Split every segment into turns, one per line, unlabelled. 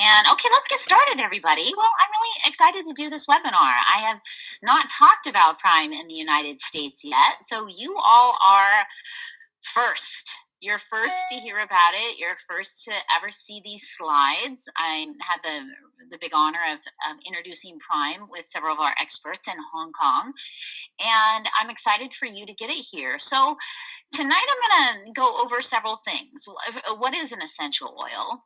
And okay, let's get started, everybody. Well, I'm really excited to do this webinar. I have not talked about PRIIME in the United States yet, so you all are first. You're first to hear about it. You're first to ever see these slides. I had the big honor of introducing PRIIME with several of our experts in Hong Kong, and I'm excited for you to get it here. So tonight I'm going to go over several things. What is an essential oil?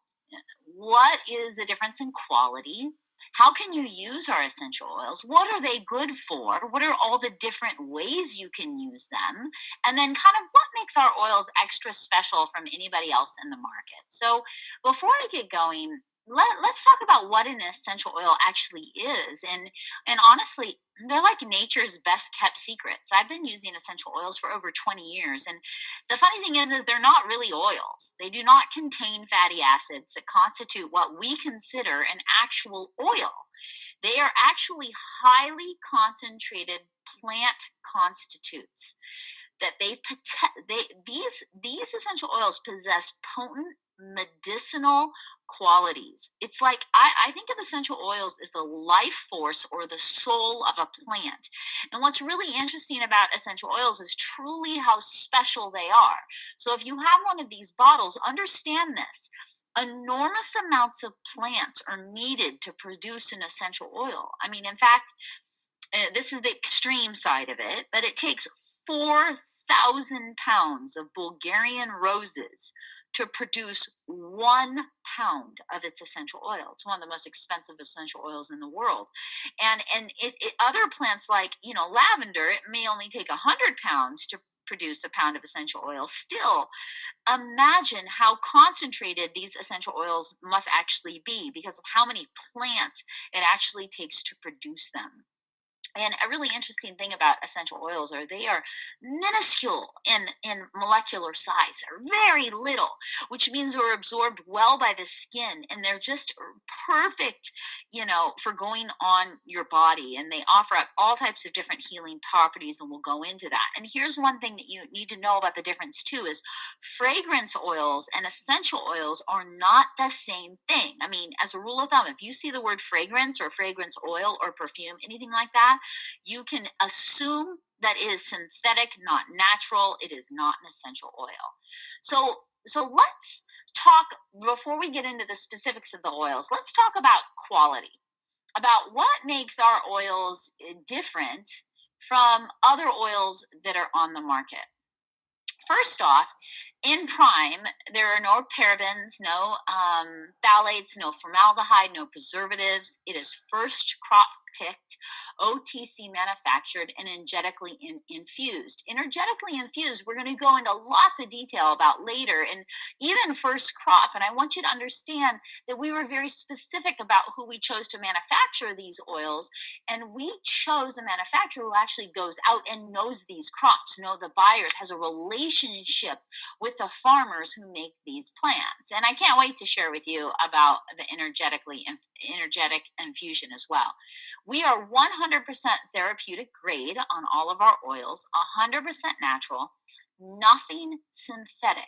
What is the difference in quality? How can you use our essential oils? What are they good for? What are all the different ways you can use them? And then kind of what makes our oils extra special from anybody else in the market? So before I get going, let's talk about what an essential oil actually is. And honestly, they're like nature's best kept secrets. I've been using essential oils for over 20 years. And the funny thing is they're not really oils. They do not contain fatty acids that constitute what we consider an actual oil. They are actually highly concentrated plant constitutes that these essential oils possess potent medicinal qualities. It's like I think of essential oils as the life force or the soul of a plant. And what's really interesting about essential oils is truly how special they are. So if you have one of these bottles, understand this. Enormous amounts of plants are needed to produce an essential oil. I mean, in fact, this is the extreme side of it, but it takes 4,000 pounds of Bulgarian roses to produce 1 pound of its essential oil. It's one of the most expensive essential oils in the world. And other plants like, lavender, it may only take 100 pounds to produce a pound of essential oil. Still, imagine how concentrated these essential oils must actually be because of how many plants it actually takes to produce them. And a really interesting thing about essential oils are they are minuscule in molecular size. They're very little, which means they're absorbed well by the skin, and they're just perfect, for going on your body. And they offer up all types of different healing properties, and we'll go into that. And here's one thing that you need to know about the difference too is fragrance oils and essential oils are not the same thing. I mean, as a rule of thumb, if you see the word fragrance or fragrance oil or perfume, anything like that, you can assume that it is synthetic, not natural. It is not an essential oil. So let's talk, before we get into the specifics of the oils, let's talk about quality, about what makes our oils different from other oils that are on the market. First off, in PRIIME, there are no parabens, no phthalates, no formaldehyde, no preservatives. It is first crop picked, OTC manufactured, and energetically infused. Energetically infused, we're going to go into lots of detail about later, and even first crop. And I want you to understand that we were very specific about who we chose to manufacture these oils, and we chose a manufacturer who actually goes out and knows these crops, know the buyers, has a relationship with the farmers who make these plants. And I can't wait to share with you about the energetic infusion as well. We are 100% therapeutic grade on all of our oils, 100% natural, nothing synthetic.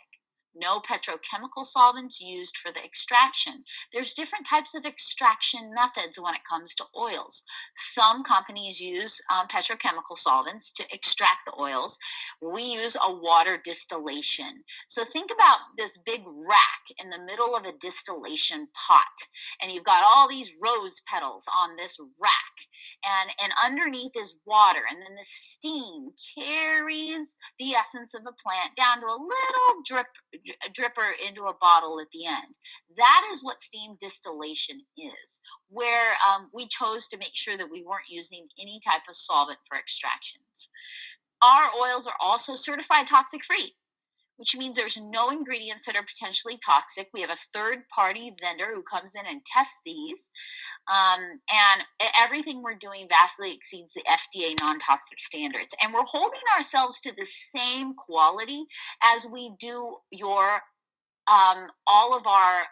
No petrochemical solvents used for the extraction. There's different types of extraction methods when it comes to oils. Some companies use petrochemical solvents to extract the oils. We use a water distillation. So think about this big rack in the middle of a distillation pot, and you've got all these rose petals on this rack, and underneath is water, and then the steam carries the essence of the plant down to a little dripper into a bottle at the end. That is what steam distillation is, where we chose to make sure that we weren't using any type of solvent for extractions. Our oils are also certified toxic free, which means there's no ingredients that are potentially toxic. We have a third-party vendor who comes in and tests these, and everything we're doing vastly exceeds the FDA non-toxic standards. And we're holding ourselves to the same quality as we do your all of our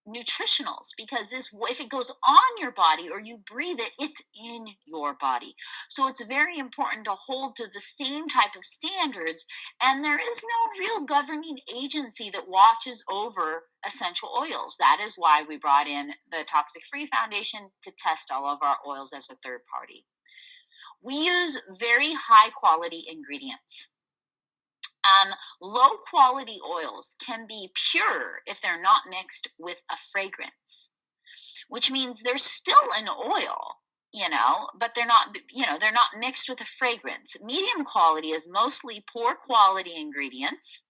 nutritionals, because this, if it goes on your body or you breathe it, it's in your body. So it's very important to hold to the same type of standards, and there is no real governing agency that watches over essential oils. That is why we brought in the Toxic Free Foundation to test all of our oils as a third party. We use very high quality ingredients. Low quality oils can be pure if they're not mixed with a fragrance, which means they're still an oil, but they're not, they're not mixed with a fragrance. Medium quality is mostly poor quality ingredients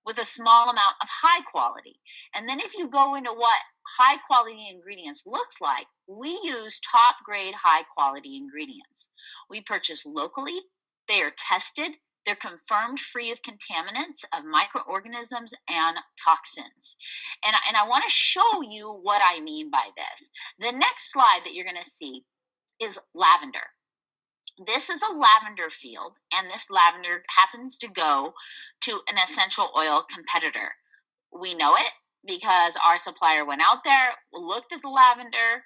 with a small amount of high quality. And then if you go into what high quality ingredients looks like, we use top grade high quality ingredients. We purchase locally, they are tested, they're confirmed free of contaminants, of microorganisms and toxins. And I want to show you what I mean by this. The next slide that you're going to see is lavender. This is a lavender field, and this lavender happens to go to an essential oil competitor. We know it because our supplier went out there, looked at the lavender,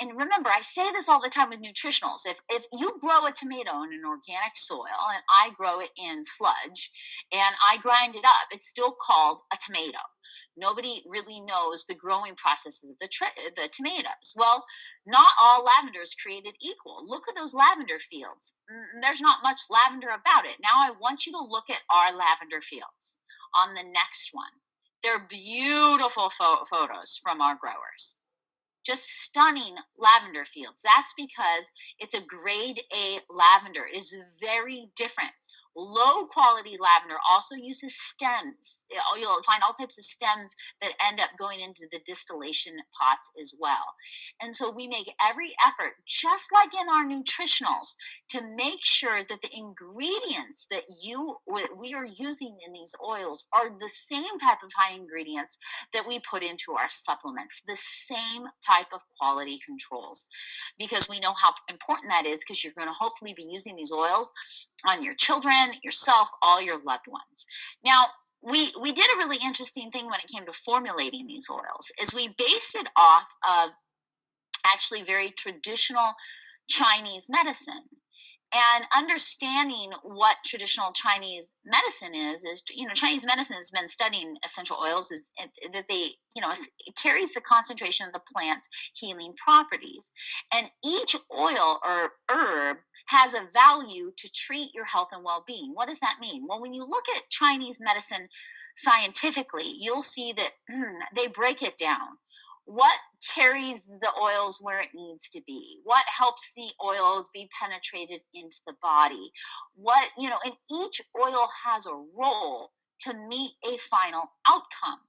and remember, I say this all the time with nutritionals. If you grow a tomato in an organic soil, and I grow it in sludge, and I grind it up, it's still called a tomato. Nobody really knows the growing processes of the tomatoes. Well, not all lavender is created equal. Look at those lavender fields. There's not much lavender about it. Now I want you to look at our lavender fields on the next one. They're beautiful photos from our growers. Just stunning lavender fields. That's because it's a grade A lavender. It is very different. Low quality lavender also uses stems. You'll find all types of stems that end up going into the distillation pots as well. And so we make every effort, just like in our nutritionals, to make sure that the ingredients that we are using in these oils are the same type of high ingredients that we put into our supplements, the same type of quality controls, because we know how important that is, because you're going to hopefully be using these oils on your children, yourself, all your loved ones. Now, we did a really interesting thing when it came to formulating these oils, is we based it off of actually very traditional Chinese medicine. And understanding what traditional Chinese medicine is, Chinese medicine has been studying essential oils, is that they, it carries the concentration of the plant's healing properties. And each oil or herb has a value to treat your health and well-being. What does that mean? Well, when you look at Chinese medicine scientifically, you'll see that they break it down. What carries the oils where it needs to be? What helps the oils be penetrated into the body? And each oil has a role to meet a final outcome.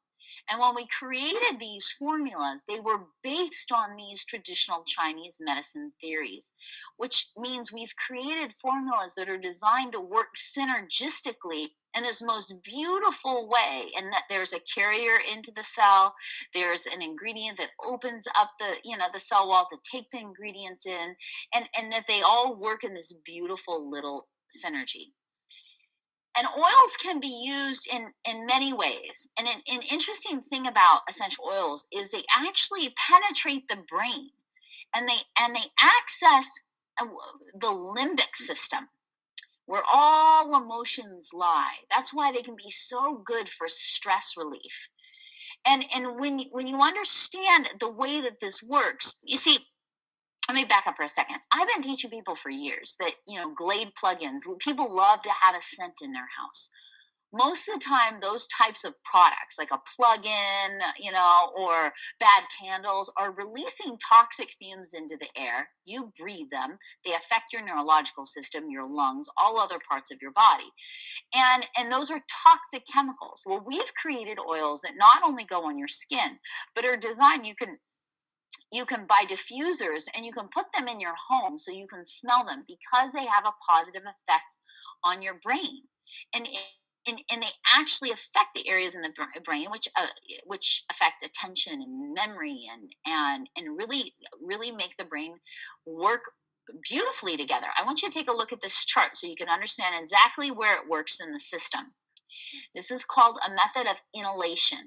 And when we created these formulas, they were based on these traditional Chinese medicine theories, which means we've created formulas that are designed to work synergistically in this most beautiful way, and that there's a carrier into the cell, there's an ingredient that opens up the cell wall to take the ingredients in, and that they all work in this beautiful little synergy. And oils can be used in many ways. And an interesting thing about essential oils is they actually penetrate the brain, and they access the limbic system, where all emotions lie. That's why they can be so good for stress relief. And when you understand the way that this works, you see, let me back up for a second. I've been teaching people for years that, Glade plugins, people love to have a scent in their house. Most of the time, those types of products, like a plug-in, or bad candles, are releasing toxic fumes into the air. You breathe them. They affect your neurological system, your lungs, all other parts of your body. And those are toxic chemicals. Well, we've created oils that not only go on your skin, but are designed, you can buy diffusers and you can put them in your home so you can smell them, because they have a positive effect on your brain. And they actually affect the areas in the brain which affect attention and memory and really make the brain work beautifully together. I want you to take a look at this chart so you can understand exactly where it works in the system. This is called a method of inhalation.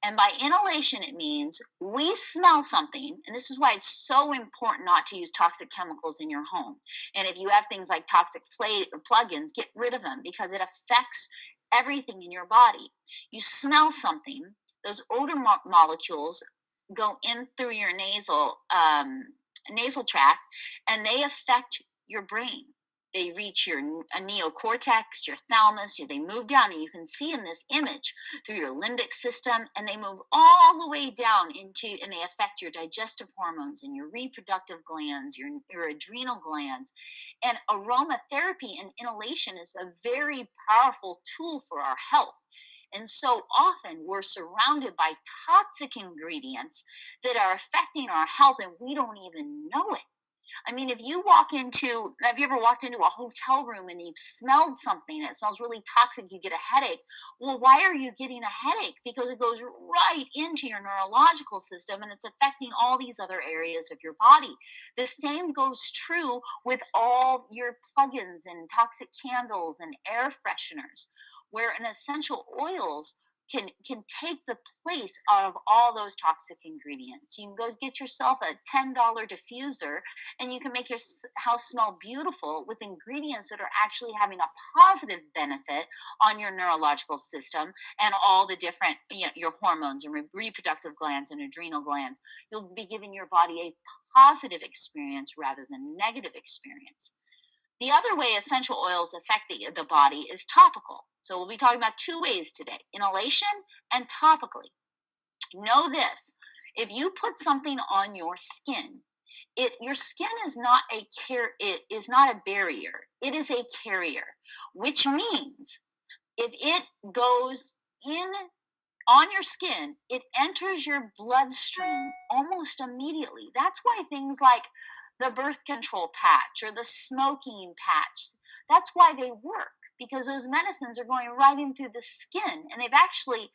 And by inhalation, it means we smell something, and this is why it's so important not to use toxic chemicals in your home. And if you have things like toxic plugins, get rid of them because it affects everything in your body. You smell something, those odor molecules go in through your nasal tract, and they affect your brain. They reach your neocortex, your thalamus, they move down, and you can see in this image through your limbic system, and they move all the way down into, and they affect your digestive hormones and your reproductive glands, your adrenal glands. And aromatherapy and inhalation is a very powerful tool for our health. And so often we're surrounded by toxic ingredients that are affecting our health, and we don't even know it. I mean, have you ever walked into a hotel room and you've smelled something and it smells really toxic, you get a headache? Well, why are you getting a headache? Because it goes right into your neurological system, and it's affecting all these other areas of your body. The same goes true with all your plugins and toxic candles and air fresheners, where an essential oils can take the place of all those toxic ingredients. You can go get yourself a $10 diffuser, and you can make your house smell beautiful with ingredients that are actually having a positive benefit on your neurological system and all the different, your hormones and reproductive glands and adrenal glands. You'll be giving your body a positive experience rather than negative experience. The other way essential oils affect the body is topical. So we'll be talking about two ways today: inhalation and topically. Know this: if you put something on your skin, your skin is not a barrier. It is a carrier, which means if it goes in on your skin, it enters your bloodstream almost immediately. That's why things like the birth control patch or the smoking patch, that's why they work, because those medicines are going right in through the skin, and they've actually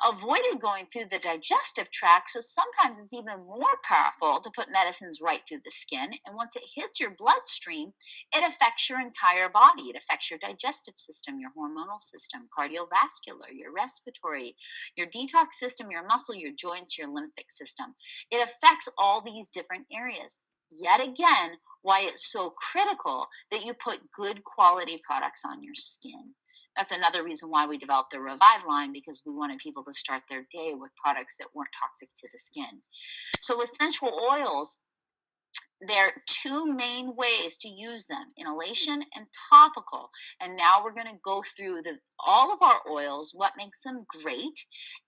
avoided going through the digestive tract. So sometimes it's even more powerful to put medicines right through the skin. And once it hits your bloodstream, it affects your entire body. It affects your digestive system, your hormonal system, cardiovascular, your respiratory, your detox system, your muscle, your joints, your lymphatic system. It affects all these different areas. Yet again, why it's so critical that you put good quality products on your skin. That's another reason why we developed the Revive line, because we wanted people to start their day with products that weren't toxic to the skin. So essential oils, there are two main ways to use them: inhalation and topical. And now we're going to go through all of our oils, what makes them great,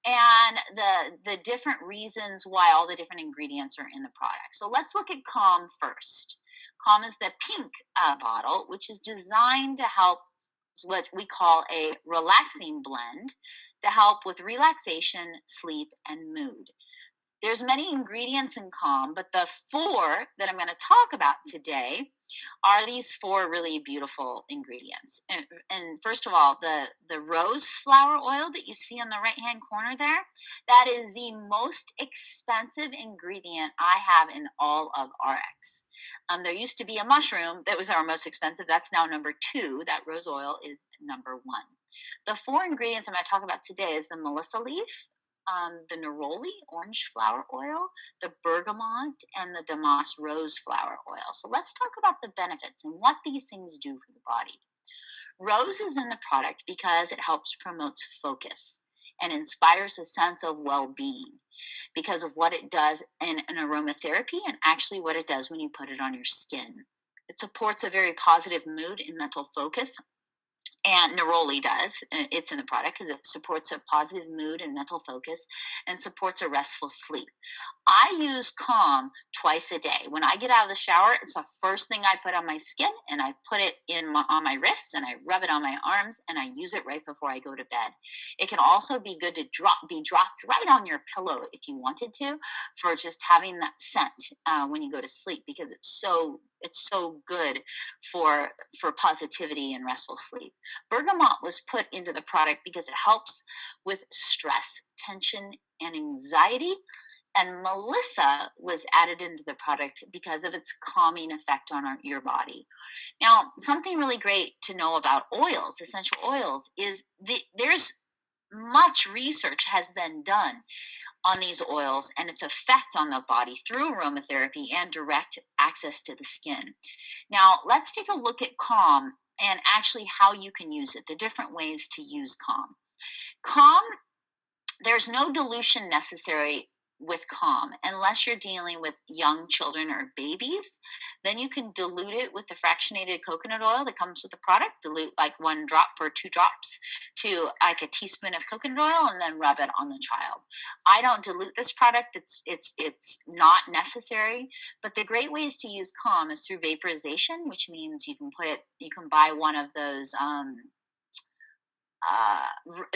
and the different reasons why all the different ingredients are in the product. So let's look at Calm first. Calm is the pink bottle, which is designed to help what we call a relaxing blend to help with relaxation, sleep, and mood. There's many ingredients in Calm, but the four that I'm going to talk about today are these four really beautiful ingredients. And first of all, the rose flower oil that you see on the right-hand corner there, that is the most expensive ingredient I have in all of ARIIX. There used to be a mushroom that was our most expensive. That's now number 2. That rose oil is number 1. The four ingredients I'm going to talk about today is the melissa leaf, the neroli, orange flower oil, the bergamot, and the damask rose flower oil. So let's talk about the benefits and what these things do for the body. Rose is in the product because it helps promote focus and inspires a sense of well-being because of what it does in an aromatherapy and actually what it does when you put it on your skin. It supports a very positive mood and mental focus. And neroli does. It's in the product because it supports a positive mood and mental focus and supports a restful sleep. I use Calm twice a day. When I get out of the shower, it's the first thing I put on my skin, and I put it on my wrists, and I rub it on my arms, and I use it right before I go to bed. It can also be good to be dropped right on your pillow if you wanted to, for just having that scent when you go to sleep, because it's so good for positivity and restful sleep. Bergamot was put into the product because it helps with stress, tension, and anxiety. And melissa was added into the product because of its calming effect on your body. Now, something really great to know about oils, essential oils, is there's much research has been done on these oils and its effect on the body through aromatherapy and direct access to the skin. Now, let's take a look at Calm and actually how you can use it, the different ways to use Calm. Calm, there's no dilution necessary with Calm unless you're dealing with young children or babies. Then you can dilute it with the fractionated coconut oil that comes with the product. Dilute like 1 drop or 2 drops to like a teaspoon of coconut oil, and then rub it on the child. I don't dilute this product. It's not necessary. But the great ways to use Calm is through vaporization, which means you can buy one of those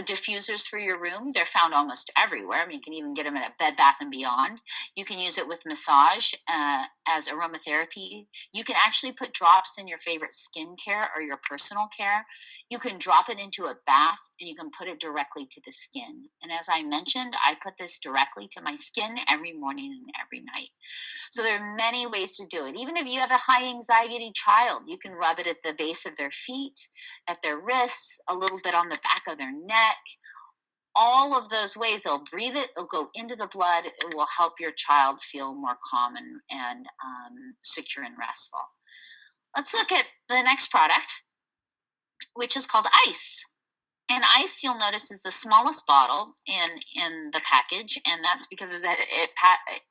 diffusers for your room. They're found almost everywhere. I mean, you can even get them at a Bed Bath & Beyond. You can use it with massage as aromatherapy. You can actually put drops in your favorite skincare or your personal care. You can drop it into a bath and you can put it directly to the skin. And as I mentioned, I put this directly to my skin every morning and every night. So there are many ways to do it. Even if you have a high anxiety child, you can rub it at the base of their feet, at their wrists, a little bit on the back of their neck. All of those ways, they'll breathe it, it'll go into the blood, it will help your child feel more calm and secure and restful. Let's look at the next product, which is called ice. And ice, you'll notice, is the smallest bottle in the package, and that's because of that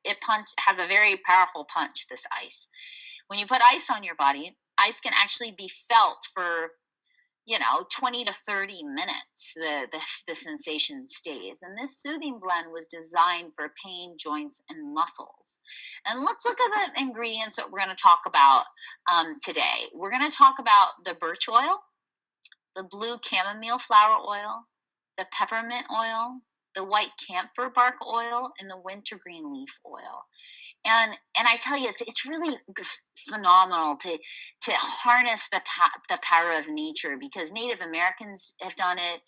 it has a very powerful punch, this ice. When you put ice on your body, ice can actually be felt for 20 to 30 minutes. The sensation stays. And this soothing blend was designed for pain, joints, and muscles. And let's look at the ingredients that we're going to talk about today. We're going to talk about the birch oil, the blue chamomile flower oil, the peppermint oil, the white camphor bark oil, and the wintergreen leaf oil. And I tell you, it's really phenomenal to harness the power of nature, because Native Americans have done it.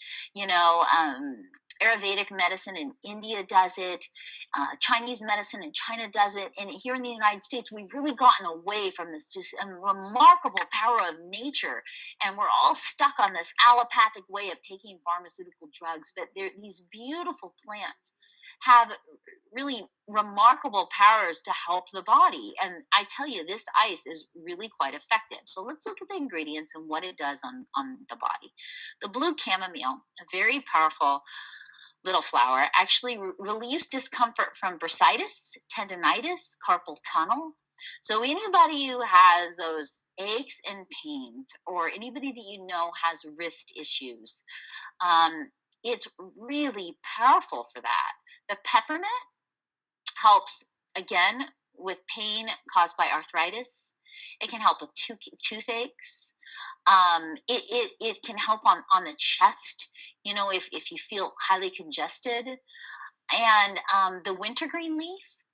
Ayurvedic medicine in India does it. Chinese medicine in China does it. And here in the United States, we've really gotten away from this just remarkable power of nature. And we're all stuck on this allopathic way of taking pharmaceutical drugs. But these beautiful plants have really remarkable powers to help the body. And I tell you, this ice is really quite effective. So let's look at the ingredients and what it does on the body. The blue chamomile, a very powerful little flower, actually relieves discomfort from bursitis, tendinitis, carpal tunnel. So anybody who has those aches and pains, or anybody that you know has wrist issues, it's really powerful for that. The peppermint helps, again, with pain caused by arthritis. It can help with toothaches. It can help on the chest, if you feel highly congested. And the wintergreen leaf,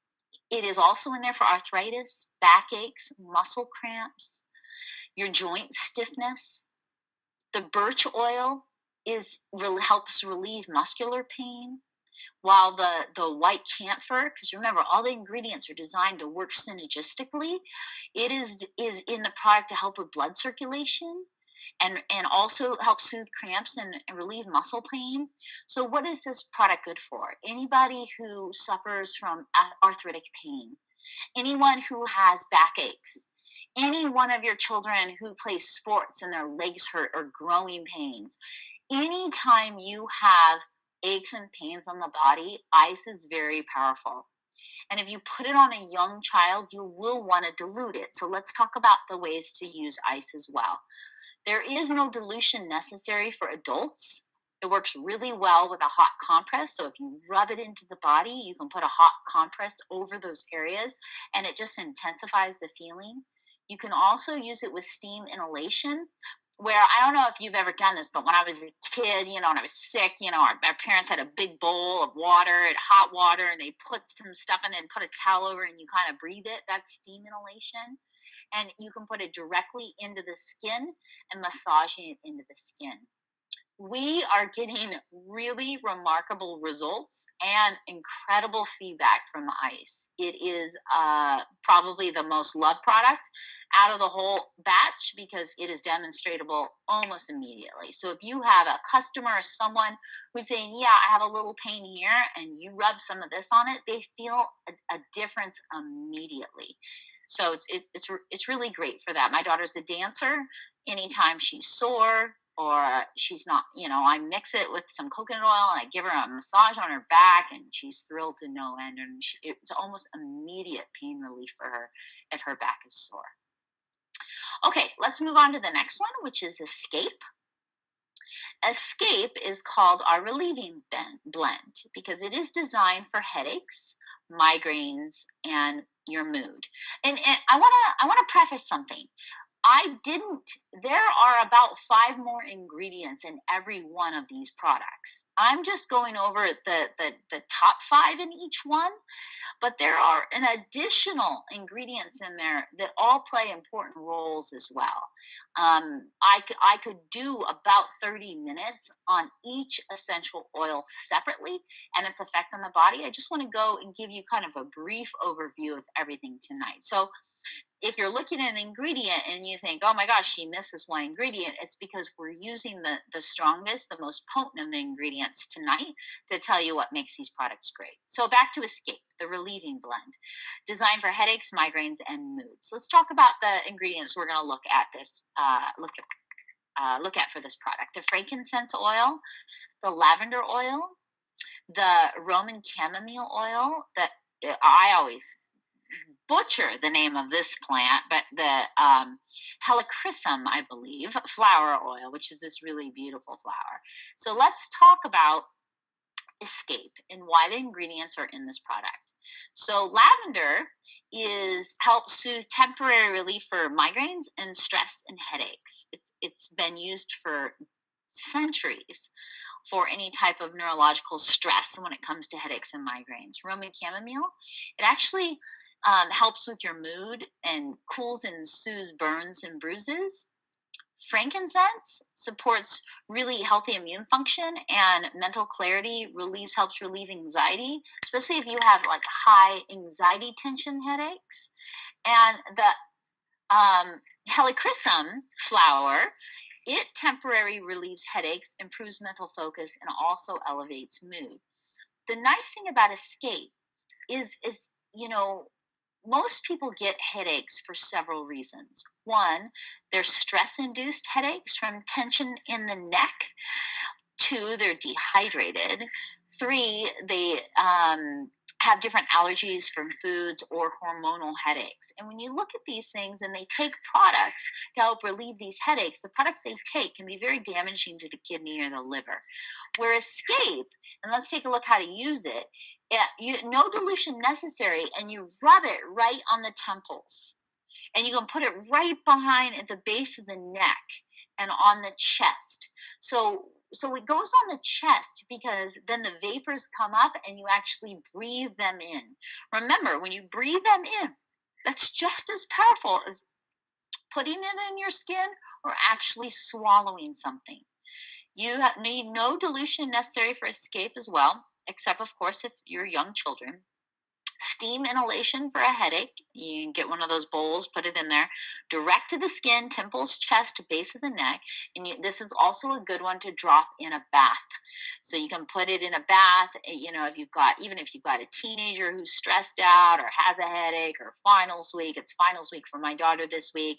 it is also in there for arthritis, backaches, muscle cramps, your joint stiffness. The birch oil helps relieve muscular pain, while the white camphor, because remember, all the ingredients are designed to work synergistically. It is in the product to help with blood circulation and also help soothe cramps and relieve muscle pain. So what is this product good for? Anybody who suffers from arthritic pain, anyone who has backaches, any one of your children who plays sports and their legs hurt or growing pains. Anytime you have aches and pains on the body, ice is very powerful. And if you put it on a young child, you will want to dilute it. So let's talk about the ways to use ice as well. There is no dilution necessary for adults. It works really well with a hot compress. So if you rub it into the body, you can put a hot compress over those areas, and it just intensifies the feeling. You can also use it with steam inhalation, where I don't know if you've ever done this, but when I was a kid, and I was sick, our parents had a big bowl of water, hot water, and they put some stuff in it and put a towel over it, and you kind of breathe it. That's steam inhalation. And you can put it directly into the skin and massaging it into the skin. we are getting really remarkable results and incredible feedback from ice. It is probably the most loved product out of the whole batch because it is demonstratable almost immediately. So if you have a customer or someone who's saying, yeah, I have a little pain here, and you rub some of this on it, they feel a difference immediately. So it's really great for that. My daughter's a dancer. Anytime she's sore or she's not, I mix it with some coconut oil and I give her a massage on her back, and she's thrilled to no end. And it's almost immediate pain relief for her if her back is sore. Okay, let's move on to the next one, which is Escape. Escape is called our relieving blend because it is designed for headaches, migraines, and your mood. And I want to preface something. There are about 5 more ingredients in every one of these products. I'm just going over the top 5 in each one, but there are an additional ingredients in there that all play important roles as well. I could do about 30 minutes on each essential oil separately and its effect on the body. I just want to go and give you kind of a brief overview of everything tonight. So if you're looking at an ingredient and you think, oh my gosh, she missed this one ingredient, it's because we're using the strongest, the most potent of the ingredients tonight to tell you what makes these products great. So back to Escape, the relieving blend, designed for headaches, migraines, and moods. Let's talk about the ingredients we're going to look at for this product. The frankincense oil, the lavender oil, the Roman chamomile oil, that I always butcher the name of this plant, but the helichrysum, I believe, flower oil, which is this really beautiful flower. So let's talk about Escape and why the ingredients are in this product. So lavender helps soothe temporary relief for migraines and stress and headaches. It's been used for centuries for any type of neurological stress when it comes to headaches and migraines. Roman chamomile, it actually helps with your mood and cools and soothes burns and bruises. Frankincense supports really healthy immune function and mental clarity, helps relieve anxiety, especially if you have like high anxiety tension headaches. And the helichrysum flower, it temporarily relieves headaches, improves mental focus, and also elevates mood. The nice thing about Escape is most people get headaches for several reasons. One, they're stress-induced headaches from tension in the neck. 2, they're dehydrated. 3, they have different allergies from foods or hormonal headaches. And when you look at these things and they take products to help relieve these headaches, the products they take can be very damaging to the kidney or the liver. Where Escape, and let's take a look how to use it, no dilution necessary, and you rub it right on the temples. And you can put it right behind at the base of the neck and on the chest. So it goes on the chest because then the vapors come up and you actually breathe them in. Remember, when you breathe them in, that's just as powerful as putting it in your skin or actually swallowing something. You need no dilution necessary for Escape as well, except, of course, if you're young children. Steam inhalation for a headache. You can get one of those bowls, put it in there, direct to the skin, temples, chest, base of the neck. And this is also a good one to drop in a bath. So you can put it in a bath, if you've got a teenager who's stressed out or has a headache or finals week. It's finals week for my daughter this week.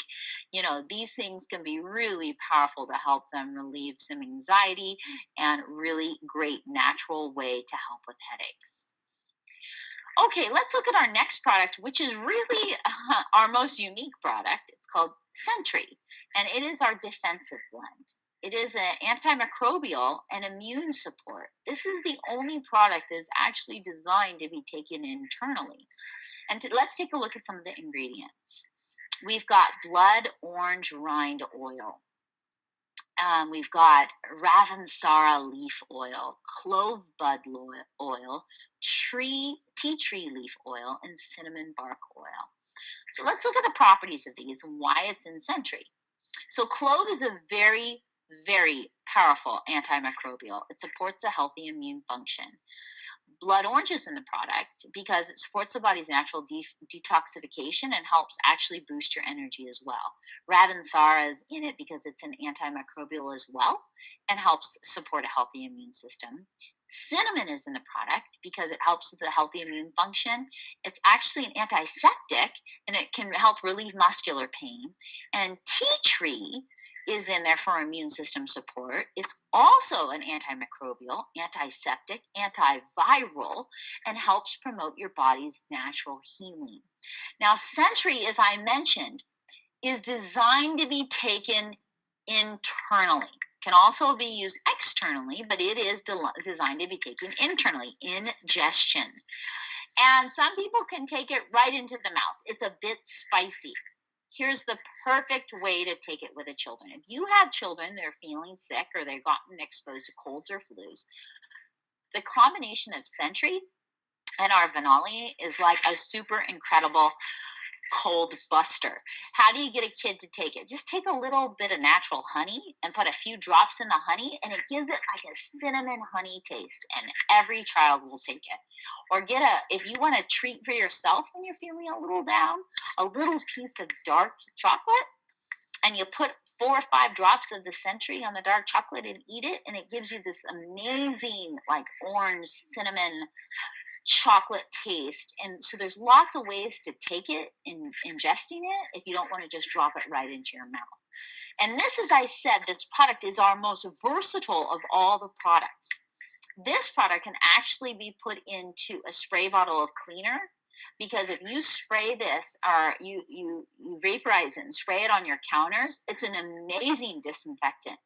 These things can be really powerful to help them relieve some anxiety, and really great natural way to help with headaches. Okay, let's look at our next product, which is really our most unique product. It's called Sentry, and it is our defensive blend. It is an antimicrobial and immune support. This is the only product that is actually designed to be taken internally. And let's take a look at some of the ingredients. We've got blood orange rind oil. We've got Ravensara leaf oil, clove bud oil, tea tree leaf oil, and cinnamon bark oil. So let's look at the properties of these and why it's in Sentry. So clove is a very very powerful antimicrobial. It supports a healthy immune function. Blood orange is in the product because it supports the body's natural detoxification and helps actually boost your energy as well. Ravensara is in it because it's an antimicrobial as well and helps support a healthy immune system. Cinnamon is in the product because it helps with the healthy immune function. It's actually an antiseptic and it can help relieve muscular pain. And tea tree is in there for immune system support. It's also an antimicrobial, antiseptic, antiviral, and helps promote your body's natural healing. Now, Century, as I mentioned, is designed to be taken internally. Can also be used externally, but it is designed to be taken internally, ingestion. And some people can take it right into the mouth. It's a bit spicy. Here's the perfect way to take it with the children. If you have children that are feeling sick or they've gotten exposed to colds or flus, the combination of Century and our Vanoli is like a super incredible cold buster. How do you get a kid to take it? Just take a little bit of natural honey and put a few drops in the honey, and it gives it like a cinnamon honey taste, and every child will take it. Or if you want a treat for yourself when you're feeling a little down, a little piece of dark chocolate, and you put 4 or 5 drops of the Century on the dark chocolate and eat it, and it gives you this amazing like orange cinnamon chocolate taste. And so there's lots of ways to take it in ingesting it if you don't want to just drop it right into your mouth. And this, as I said, this product is our most versatile of all the products. This product can actually be put into a spray bottle of cleaner, because if you spray this or you vaporize it and spray it on your counters, it's an amazing disinfectant.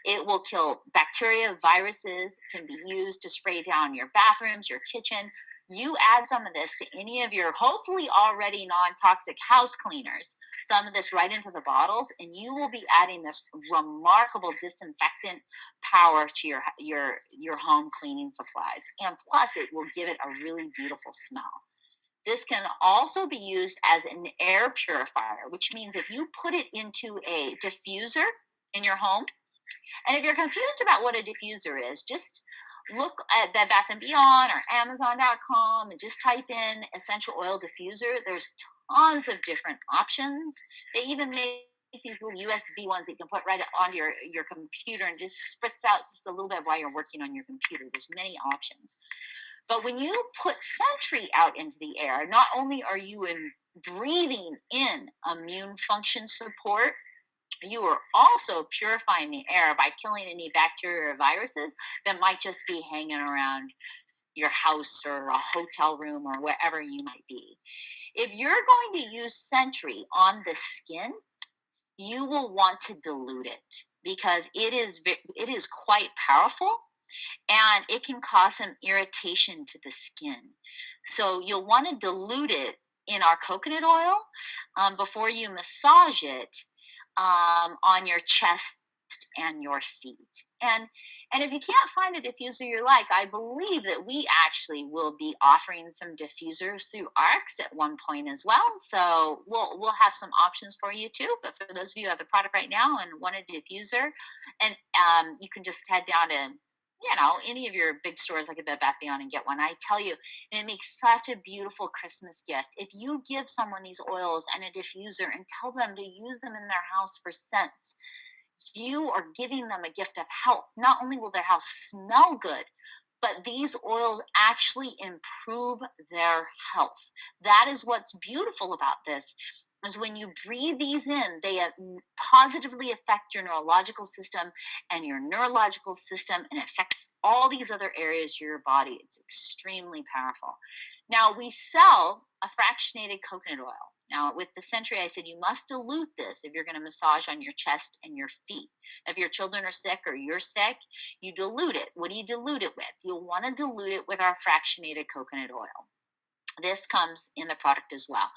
It will kill bacteria, viruses, can be used to spray down your bathrooms, your kitchen. You add some of this to any of your hopefully already non-toxic house cleaners, some of this right into the bottles, and you will be adding this remarkable disinfectant power to your home cleaning supplies. And plus, it will give it a really beautiful smell. This can also be used as an air purifier, which means if you put it into a diffuser in your home, and if you're confused about what a diffuser is, just look at Bed Bath & Beyond or Amazon.com and just type in essential oil diffuser. There's tons of different options. They even make these little USB ones that you can put right onto your computer and just spritz out just a little bit while you're working on your computer. There's many options. But when you put Century out into the air, not only are you breathing in immune function support, you are also purifying the air by killing any bacteria or viruses that might just be hanging around your house or a hotel room or wherever you might be. If you're going to use Century on the skin, you will want to dilute it because it is quite powerful. And it can cause some irritation to the skin. So you'll want to dilute it in our coconut oil before you massage it on your chest and your feet. And if you can't find a diffuser you like, I believe that we actually will be offering some diffusers through ARIIX at one point as well. So we'll have some options for you too. But for those of you who have the product right now and want a diffuser, and you can just head down to any of your big stores like a Bed Bath & Beyond and get one. I tell you, and it makes such a beautiful Christmas gift. If you give someone these oils and a diffuser and tell them to use them in their house for scents, you are giving them a gift of health. Not only will their house smell good, but these oils actually improve their health. That is what's beautiful about this, is when you breathe these in, they positively affect your neurological system and your neurological system, and affects all these other areas of your body. It's extremely powerful. Now, we sell a fractionated coconut oil. Now, with the Century, I said you must dilute this if you're going to massage on your chest and your feet. If your children are sick or you're sick, you dilute it. What do you dilute it with? You'll want to dilute it with our fractionated coconut oil. This comes in the product as well.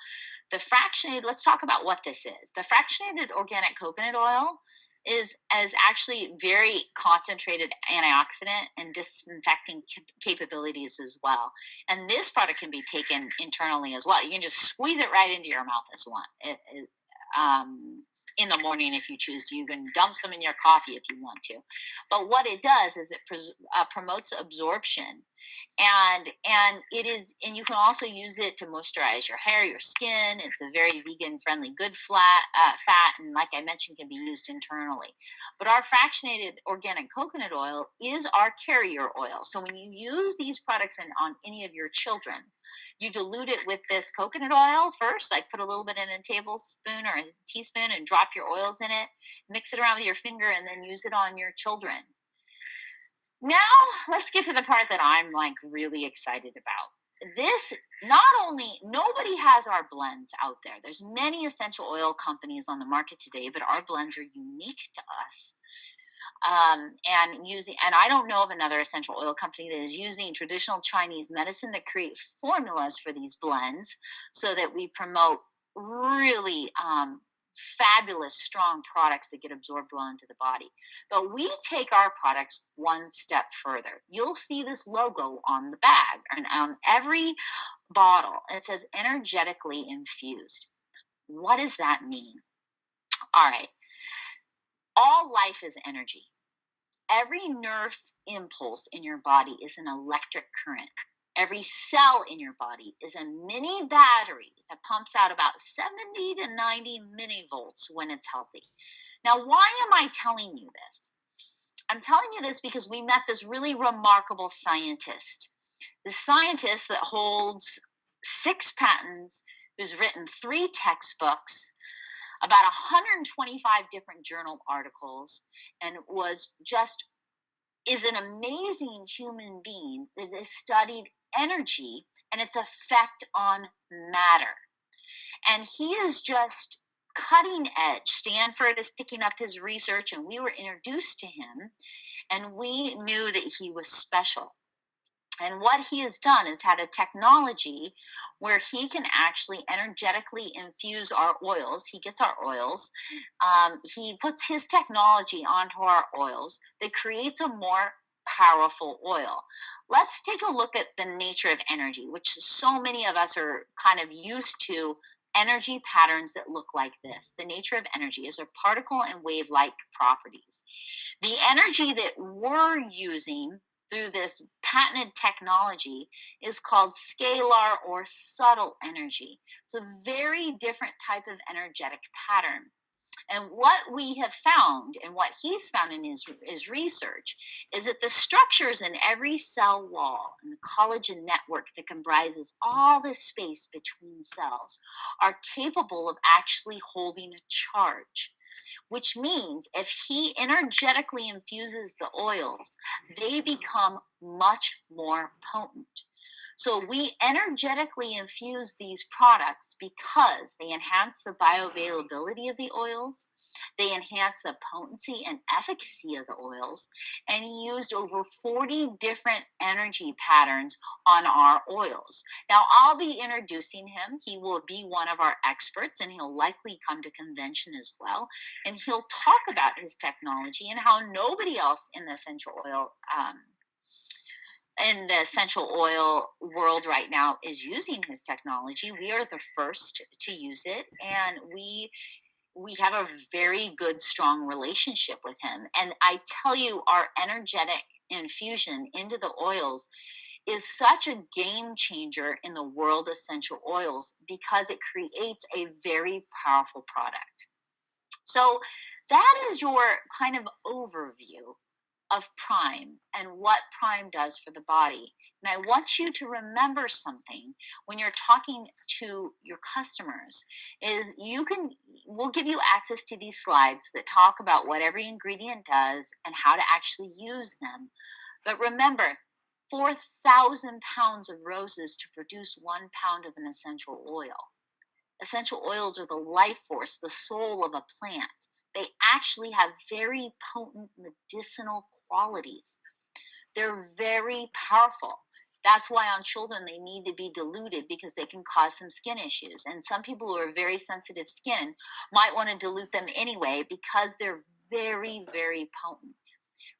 The fractionated, let's talk about what this is. The fractionated organic coconut oil is actually very concentrated antioxidant and disinfecting capabilities as well. And this product can be taken internally as well. You can just squeeze it right into your mouth as one. in the morning if you choose to. You can dump some in your coffee if you want to. But what it does is it promotes absorption. And you can also use it to moisturize your hair, your skin. It's a very vegan friendly, good fat, and like I mentioned, can be used internally. But our fractionated organic coconut oil is our carrier oil. So when you use these products on any of your children, you dilute it with this coconut oil first, like put a little bit in a tablespoon or a teaspoon and drop your oils in it, mix it around with your finger, and then use it on your children. Now, let's get to the part that I'm like really excited about. This, not only, nobody has our blends out there. There's many essential oil companies on the market today, but our blends are unique to us. And I don't know of another essential oil company that is using traditional Chinese medicine to create formulas for these blends so that we promote really fabulous, strong products that get absorbed well into the body. But we take our products one step further. You'll see this logo on the bag and on every bottle. It says energetically infused. What does that mean? All right. All life is energy. Every nerve impulse in your body is an electric current. Every cell in your body is a mini battery that pumps out about 70 to 90 millivolts when it's healthy. Now, why am I telling you this? I'm telling you this because we met this really remarkable scientist. The scientist that holds 6 patents, who's written 3 textbooks, about 125 different journal articles, and is an amazing human being. Has studied energy and its effect on matter. And he is just cutting edge. Stanford is picking up his research, and we were introduced to him, and we knew that he was special. And what he has done is had a technology where he can actually energetically infuse our oils. He gets our oils. He puts his technology onto our oils that creates a more powerful oil. Let's take a look at the nature of energy, which so many of us are kind of used to. Energy patterns that look like this. The nature of energy is a particle and wave-like properties. The energy that we're using through this patented technology is called scalar or subtle energy. It's a very different type of energetic pattern. And what we have found, and what he's found in his research, is that the structures in every cell wall and the collagen network that comprises all the space between cells are capable of actually holding a charge. Which means if he energetically infuses the oils, they become much more potent. So we energetically infuse these products because they enhance the bioavailability of the oils, they enhance the potency and efficacy of the oils, and he used over 40 different energy patterns on our oils. Now, I'll be introducing him. He will be one of our experts, and he'll likely come to convention as well, and he'll talk about his technology and how nobody else in the essential oil world right now is using his technology. We are the first to use it, and we have a very good, strong relationship with him. And I tell you, our energetic infusion into the oils is such a game changer in the world of essential oils because it creates a very powerful product. So that is your kind of overview of PRIIME and what PRIIME does for the body. And I want you to remember something when you're talking to your customers is we'll give you access to these slides that talk about what every ingredient does and how to actually use them. But remember, 4,000 pounds of roses to produce 1 pound of an essential oil. Essential oils are the life force, the soul of a plant. They actually have very potent medicinal qualities. They're very powerful. That's why on children they need to be diluted because they can cause some skin issues. And some people who are very sensitive skin might want to dilute them anyway because they're very, very potent.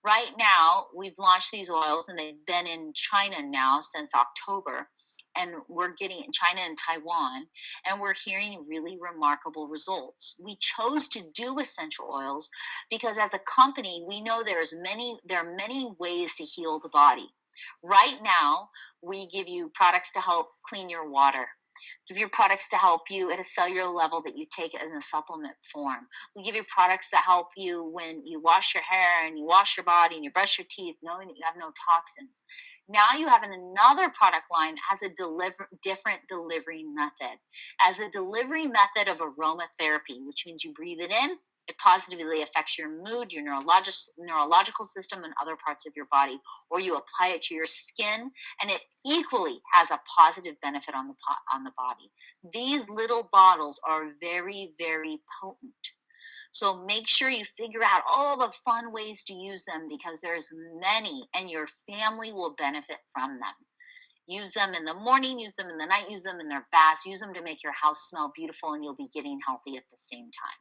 Right now, we've launched these oils, and they've been in China now since October. and we're getting in China and Taiwan, and we're hearing really remarkable results. We chose to do essential oils because as a company, we know there are many ways to heal the body. Right now, we give you products to help clean your water. Give you products to help you at a cellular level that you take it in a supplement form. We give you products that help you when you wash your hair and you wash your body and you brush your teeth, knowing that you have no toxins. Now you have another product line as a different delivery method. As a delivery method of aromatherapy, which means you breathe it in, it positively affects your mood, your neurological system, and other parts of your body, or you apply it to your skin, and it equally has a positive benefit on the body. These little bottles are very, very potent. So make sure you figure out all the fun ways to use them, because there's many, and your family will benefit from them. Use them in the morning, use them in the night, use them in their baths, use them to make your house smell beautiful, and you'll be getting healthy at the same time.